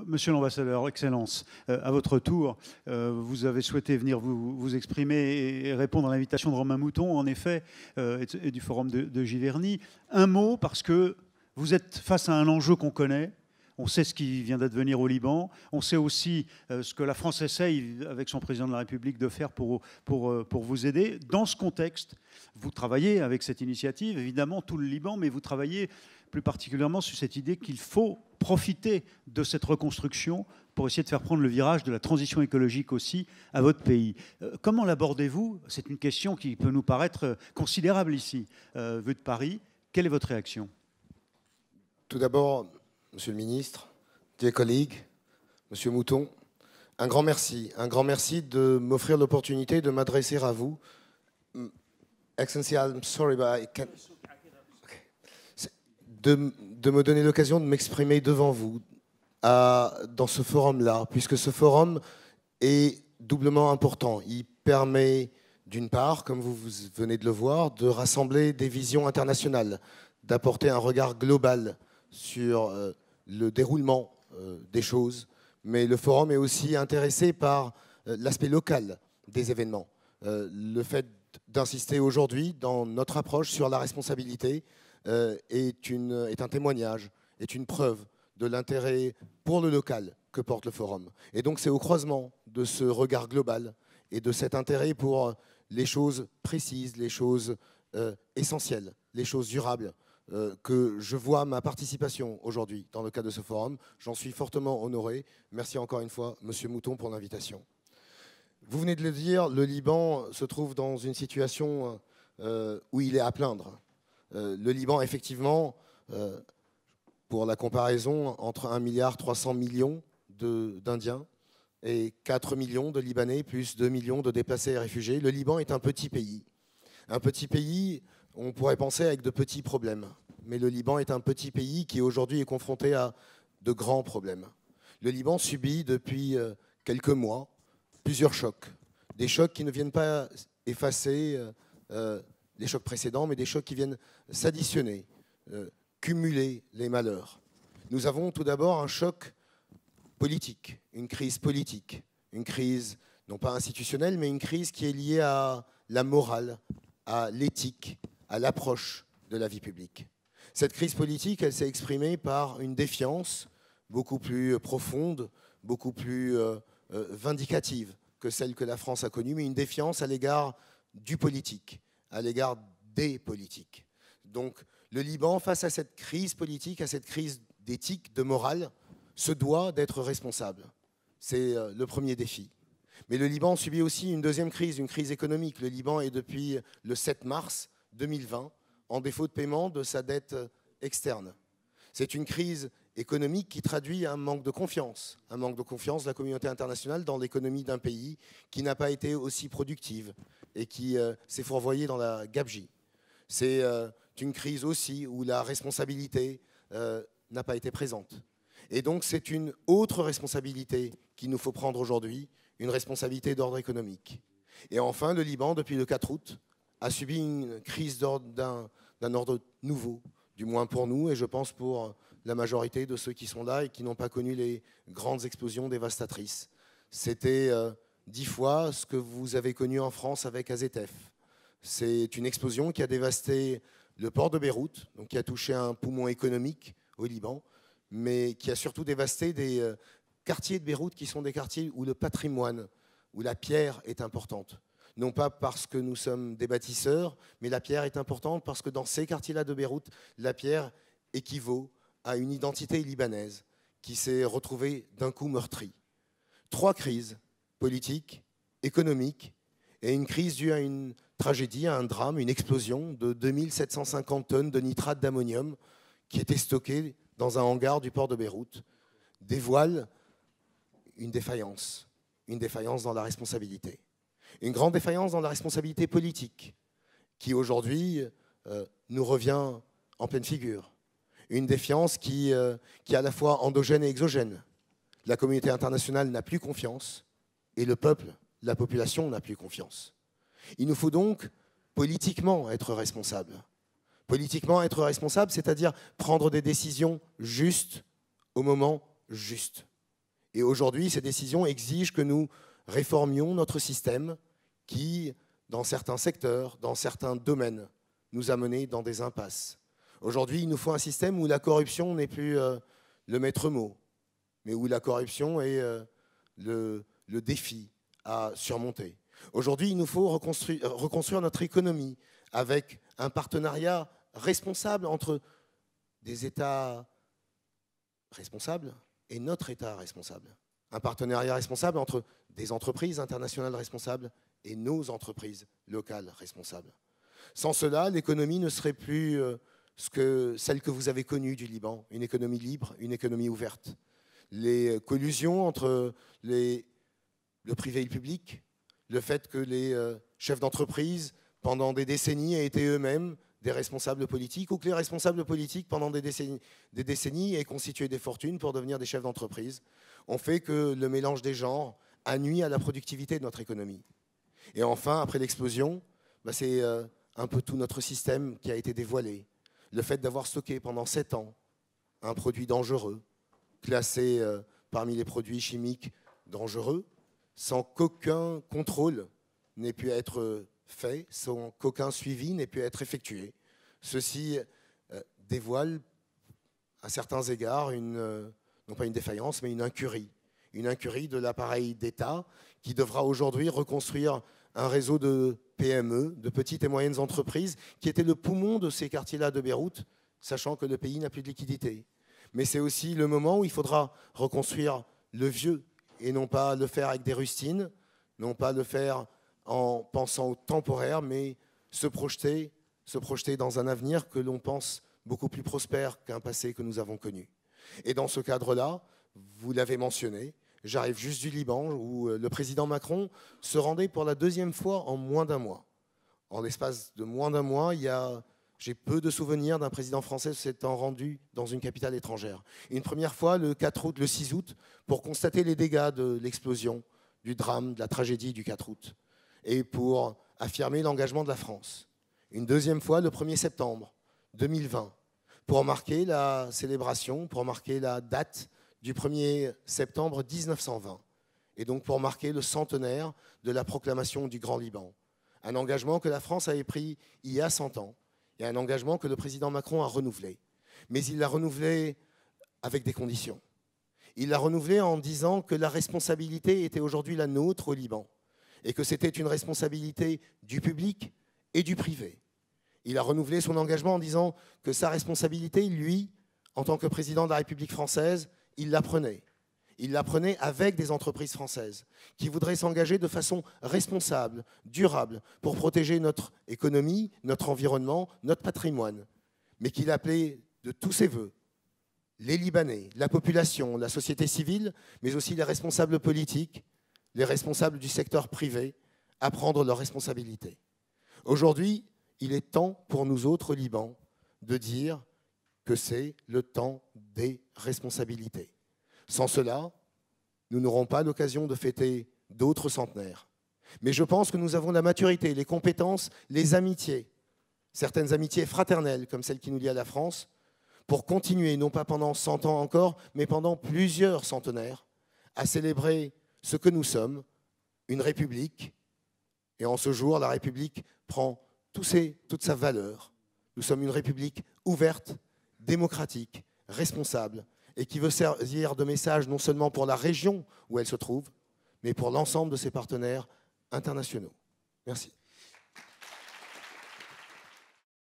Monsieur l'ambassadeur, Excellence, à votre tour, vous avez souhaité venir vous exprimer et répondre à l'invitation de Romain Mouton, en effet, et du forum de Giverny. Un mot, parce que vous êtes face à un enjeu qu'on connaît. On sait ce qui vient d'advenir au Liban. On sait aussi ce que la France essaye, avec son président de la République, de faire pour vous aider. Dans ce contexte, vous travaillez avec cette initiative, évidemment, tout le Liban, mais vous travaillez plus particulièrement sur cette idée qu'il faut profiter de cette reconstruction pour essayer de faire prendre le virage de la transition écologique aussi à votre pays. Comment l'abordez-vous? C'est une question qui peut nous paraître considérable ici, vu de Paris. Quelle est votre réaction? Tout d'abord, Monsieur le ministre, dear colleagues, Monsieur Mouton, un grand merci de m'offrir l'opportunité de m'adresser à vous. Excellency, I'm sorry, but I can't... De me donner l'occasion de m'exprimer devant vous dans ce forum-là, puisque ce forum est doublement important. Il permet, d'une part, comme vous venez de le voir, de rassembler des visions internationales, d'apporter un regard global sur le déroulement des choses, mais le forum est aussi intéressé par l'aspect local des événements. Le fait d'insister aujourd'hui dans notre approche sur la responsabilité est un témoignage, est une preuve de l'intérêt pour le local que porte le forum. Et donc c'est au croisement de ce regard global et de cet intérêt pour les choses précises, les choses essentielles, les choses durables, que je vois ma participation aujourd'hui dans le cadre de ce forum. J'en suis fortement honoré. Merci encore une fois, Monsieur Mouton, pour l'invitation. Vous venez de le dire, le Liban se trouve dans une situation où il est à plaindre. Le Liban, effectivement, pour la comparaison, entre 1,3 milliard d'Indiens et 4 millions de Libanais, plus 2 millions de déplacés et réfugiés. Le Liban est un petit pays. Un petit pays, on pourrait penser, avec de petits problèmes. Mais le Liban est un petit pays qui aujourd'hui est confronté à de grands problèmes. Le Liban subit depuis quelques mois plusieurs chocs. Des chocs qui ne viennent pas effacer les chocs précédents, mais des chocs qui viennent s'additionner, cumuler les malheurs. Nous avons tout d'abord un choc politique, une crise politique, une crise non pas institutionnelle, mais une crise qui est liée à la morale, à l'éthique, à l'approche de la vie publique. Cette crise politique, elle s'est exprimée par une défiance beaucoup plus profonde, beaucoup plus vindicative que celle que la France a connue, mais une défiance à l'égard du politique, à l'égard des politiques. Donc le Liban, face à cette crise politique, à cette crise d'éthique, de morale, se doit d'être responsable. C'est le premier défi. Mais le Liban subit aussi une deuxième crise, une crise économique. Le Liban est depuis le 7 mars 2020 en défaut de paiement de sa dette externe. C'est une crise économique qui traduit un manque de confiance de la communauté internationale dans l'économie d'un pays qui n'a pas été aussi productive et qui s'est fourvoyé dans la gabegie. C'est une crise aussi où la responsabilité n'a pas été présente. Et donc c'est une autre responsabilité qu'il nous faut prendre aujourd'hui, une responsabilité d'ordre économique. Et enfin, le Liban, depuis le 4 août, a subi une crise d'un ordre nouveau, du moins pour nous, et je pense pour la majorité de ceux qui sont là et qui n'ont pas connu les grandes explosions dévastatrices. C'était 10 fois ce que vous avez connu en France avec AZF. C'est une explosion qui a dévasté le port de Beyrouth, donc qui a touché un poumon économique au Liban, mais qui a surtout dévasté des quartiers de Beyrouth qui sont des quartiers où le patrimoine, où la pierre est importante. Non pas parce que nous sommes des bâtisseurs, mais la pierre est importante parce que dans ces quartiers-là de Beyrouth, la pierre équivaut à une identité libanaise qui s'est retrouvée d'un coup meurtrie. 3 crises, politiques, économiques, et une crise due à une tragédie, à un drame, une explosion de 2750 tonnes de nitrate d'ammonium qui était stockée dans un hangar du port de Beyrouth, dévoile une défaillance dans la responsabilité. Une grande défaillance dans la responsabilité politique qui aujourd'hui nous revient en pleine figure. Une défiance qui est à la fois endogène et exogène. La communauté internationale n'a plus confiance et le peuple, la population n'a plus confiance. Il nous faut donc politiquement être responsable. Politiquement être responsable, c'est-à-dire prendre des décisions justes au moment juste. Et aujourd'hui, ces décisions exigent que nous réformions notre système qui, dans certains secteurs, dans certains domaines, nous a menés dans des impasses. Aujourd'hui, il nous faut un système où la corruption n'est plus le maître mot, mais où la corruption est le défi à surmonter. Aujourd'hui, il nous faut reconstruire notre économie avec un partenariat responsable entre des États responsables et notre État responsable. Un partenariat responsable entre des entreprises internationales responsables et nos entreprises locales responsables. Sans cela, l'économie ne serait plus celle que vous avez connue du Liban, une économie libre, une économie ouverte. Les collusions entre le privé et le public, le fait que les chefs d'entreprise, pendant des décennies, aient été eux-mêmes des responsables politiques, ou que les responsables politiques, pendant des décennies, aient constitué des fortunes pour devenir des chefs d'entreprise, ont fait que le mélange des genres a nui à la productivité de notre économie. Et enfin, après l'explosion, c'est un peu tout notre système qui a été dévoilé. Le fait d'avoir stocké pendant 7 ans un produit dangereux, classé parmi les produits chimiques dangereux, sans qu'aucun contrôle n'ait pu être fait, sans qu'aucun suivi n'ait pu être effectué. Ceci dévoile, à certains égards, non pas une défaillance, mais une incurie de l'appareil d'État qui devra aujourd'hui reconstruire un réseau de PME, de petites et moyennes entreprises, qui était le poumon de ces quartiers-là de Beyrouth, sachant que le pays n'a plus de liquidité. Mais c'est aussi le moment où il faudra reconstruire le vieux, et non pas le faire avec des rustines, non pas le faire en pensant au temporaire, mais se projeter dans un avenir que l'on pense beaucoup plus prospère qu'un passé que nous avons connu. Et dans ce cadre-là, vous l'avez mentionné, j'arrive juste du Liban, où le président Macron se rendait pour la 2e fois en moins d'1 mois. En l'espace de moins d'1 mois, j'ai peu de souvenirs d'un président français s'étant rendu dans une capitale étrangère. Une première fois, le 6 août, pour constater les dégâts de l'explosion, du drame, de la tragédie du 4 août, et pour affirmer l'engagement de la France. Une 2e fois, le 1er septembre 2020, pour marquer la célébration, pour marquer la date du 1er septembre 1920, et donc pour marquer le centenaire de la proclamation du Grand Liban. Un engagement que la France avait pris il y a 100 ans, et un engagement que le président Macron a renouvelé. Mais il l'a renouvelé avec des conditions. Il l'a renouvelé en disant que la responsabilité était aujourd'hui la nôtre au Liban, et que c'était une responsabilité du public et du privé. Il a renouvelé son engagement en disant que sa responsabilité, lui, en tant que président de la République française, il la prenait. Il la prenait avec des entreprises françaises qui voudraient s'engager de façon responsable, durable, pour protéger notre économie, notre environnement, notre patrimoine, mais qu'il appelait de tous ses voeux les Libanais, la population, la société civile, mais aussi les responsables politiques, les responsables du secteur privé, à prendre leurs responsabilités. Aujourd'hui, il est temps pour nous autres au Liban de dire que c'est le temps des responsabilités. Sans cela, nous n'aurons pas l'occasion de fêter d'autres centenaires. Mais je pense que nous avons la maturité, les compétences, les amitiés, certaines amitiés fraternelles comme celle qui nous lie à la France, pour continuer, non pas pendant 100 ans encore, mais pendant plusieurs centenaires, à célébrer ce que nous sommes, une république. Et en ce jour, la République prend toute sa valeur. Nous sommes une République ouverte, démocratique, responsable, et qui veut servir de message non seulement pour la région où elle se trouve, mais pour l'ensemble de ses partenaires internationaux. Merci.